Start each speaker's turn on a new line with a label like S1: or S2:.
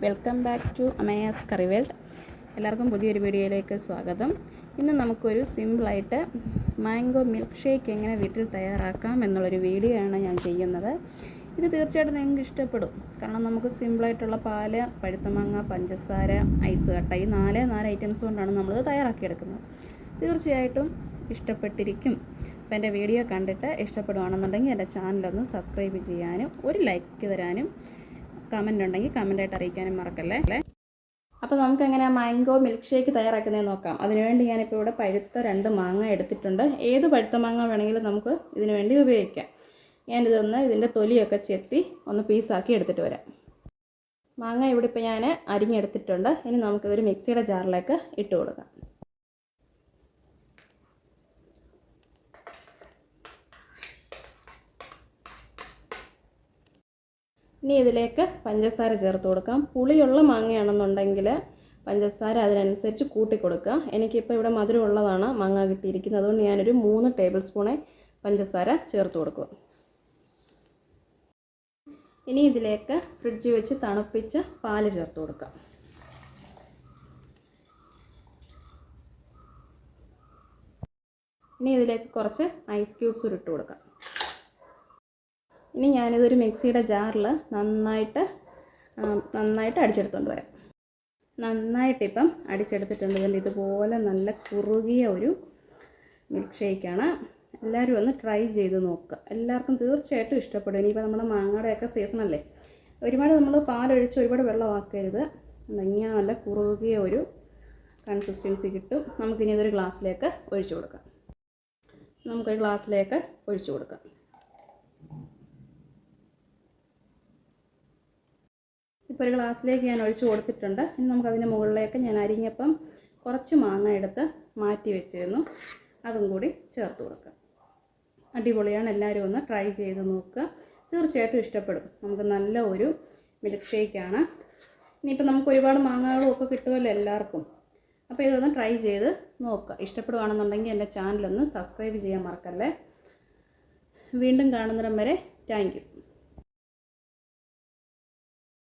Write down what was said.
S1: Welcome back to Amaya's curry world. എല്ലാവർക്കും പുതിയൊരു വീഡിയോയിലേക്ക് സ്വാഗതം. ഇന്ന് നമുക്കൊരു സിമ്പിളായിട്ട് മാംഗോ മിൽക്ക് ഷേക്ക് എങ്ങനെ വീട്ടിൽ തയ്യാറാക്കാം എന്നുള്ളൊരു വീഡിയോ ആണ് ഞാൻ ചെയ്യുന്നത്. ഇത് തീർച്ചയായിട്ടും നിങ്ങൾക്ക് ഇഷ്ടപ്പെടും. കാരണം നമുക്ക് സിമ്പിളായിട്ടുള്ള പാല്, പഴുത്ത മാങ്ങ, പഞ്ചസാര, ഐസ് കട്ട ഈ നാല് ഐറ്റംസ് കൊണ്ടാണ് നമ്മളിത് തയ്യാറാക്കിയെടുക്കുന്നത്. തീർച്ചയായിട്ടും ഇഷ്ടപ്പെട്ടിരിക്കും. അപ്പോൾ എൻ്റെ വീഡിയോ കണ്ടിട്ട് ഇഷ്ടപ്പെടുകയാണെന്നുണ്ടെങ്കിൽ എൻ്റെ ചാനലൊന്ന് സബ്സ്ക്രൈബ് ചെയ്യാനും ഒരു ലൈക്ക് തരാനും കമൻ്റ് ഉണ്ടെങ്കിൽ കമൻ്റായിട്ട് അറിയിക്കാനും മറക്കല്ലേ. അപ്പോൾ നമുക്കെങ്ങനെ മാംഗോ മിൽക്ക് ഷേക്ക് തയ്യാറാക്കുന്നതെന്ന് നോക്കാം. അതിനുവേണ്ടി ഞാനിപ്പോൾ ഇവിടെ പഴുത്ത 2 മാങ്ങ എടുത്തിട്ടുണ്ട്. ഏത് പഴുത്ത മാങ്ങ വേണമെങ്കിലും നമുക്ക് ഇതിനു വേണ്ടി ഉപയോഗിക്കാം. ഇതിൻ്റെ തൊലിയൊക്കെ ചെത്തി ഒന്ന് പീസാക്കി എടുത്തിട്ട് വരാം. മാങ്ങ ഇവിടെ ഇപ്പോൾ ഞാൻ അരിഞ്ഞെടുത്തിട്ടുണ്ട്. ഇനി നമുക്കിതൊരു മിക്സിയുടെ ജാറിലേക്ക് ഇട്ട് കൊടുക്കാം. ഇനി ഇതിലേക്ക് പഞ്ചസാര ചേർത്ത് കൊടുക്കാം. പുളിയുള്ള മാങ്ങയാണെന്നുണ്ടെങ്കിൽ പഞ്ചസാര അതിനനുസരിച്ച് കൂട്ടി കൊടുക്കുക. എനിക്കിപ്പോൾ ഇവിടെ മധുരമുള്ളതാണ് മാങ്ങ കിട്ടിയിരിക്കുന്നത്. അതുകൊണ്ട് ഞാനൊരു 3 ടേബിൾ സ്പൂണേ പഞ്ചസാര ചേർത്ത് കൊടുക്കുക. ഇനി ഇതിലേക്ക് ഫ്രിഡ്ജിൽ വെച്ച് തണുപ്പിച്ച പാല് ചേർത്ത് കൊടുക്കാം. ഇനി ഇതിലേക്ക് കുറച്ച് ഐസ് ക്യൂബ്സ് ഇട്ട് കൊടുക്കാം. ഇനി ഞാനിതൊരു മിക്സിയുടെ ജാറിൽ നന്നായിട്ട് അടിച്ചെടുത്തുകൊണ്ട് വരാം. നന്നായിട്ടിപ്പം അടിച്ചെടുത്തിട്ടുണ്ട്. ഇതിൻ്റെ ഇതുപോലെ നല്ല കുറുകിയ ഒരു മിൽക്ക് ഷേക്കാണ്. എല്ലാവരും ഒന്ന് ട്രൈ ചെയ്ത് നോക്കുക. എല്ലാവർക്കും തീർച്ചയായിട്ടും ഇഷ്ടപ്പെടും. ഇനിയിപ്പോൾ നമ്മുടെ മാങ്ങയുടെയൊക്കെ സീസണല്ലേ, ഒരുപാട് നമ്മൾ പാലൊഴിച്ച് ഒരുപാട് വെള്ളമാക്കരുത്. ഇങ്ങനെ നല്ല കുറുകിയ ഒരു കൺസിസ്റ്റൻസി കിട്ടും. നമുക്കിനി ഇതൊരു ഗ്ലാസ്സിലേക്ക് ഒഴിച്ചു കൊടുക്കാം. ഇപ്പോൾ ഒരു ഗ്ലാസ്സിലേക്ക് ഞാൻ ഒഴിച്ചു കൊടുത്തിട്ടുണ്ട്. ഇനി നമുക്കതിൻ്റെ മുകളിലേക്ക് ഞാൻ അരിഞ്ഞപ്പം കുറച്ച് മാങ്ങ എടുത്ത് മാറ്റി വെച്ചിരുന്നു, അതും കൂടി ചേർത്ത് കൊടുക്കുക. അടിപൊളിയാണ്. എല്ലാവരും ഒന്ന് ട്രൈ ചെയ്ത് നോക്കുക. തീർച്ചയായിട്ടും ഇഷ്ടപ്പെടും. നമുക്ക് നല്ല ഒരു മിൽക്ക് ഷേക്കാണ്. ഇനിയിപ്പോൾ നമുക്ക് ഒരുപാട് മാങ്ങകളും ഒക്കെ കിട്ടുമല്ലോ എല്ലാവർക്കും. അപ്പോൾ ഇതൊന്ന് ട്രൈ ചെയ്ത് നോക്കുക. ഇഷ്ടപ്പെടുകയാണെന്നുണ്ടെങ്കിൽ എൻ്റെ ചാനലൊന്ന് സബ്സ്ക്രൈബ് ചെയ്യാൻ മറക്കല്ലേ. വീണ്ടും കാണുന്നിടം വരെ താങ്ക് യു.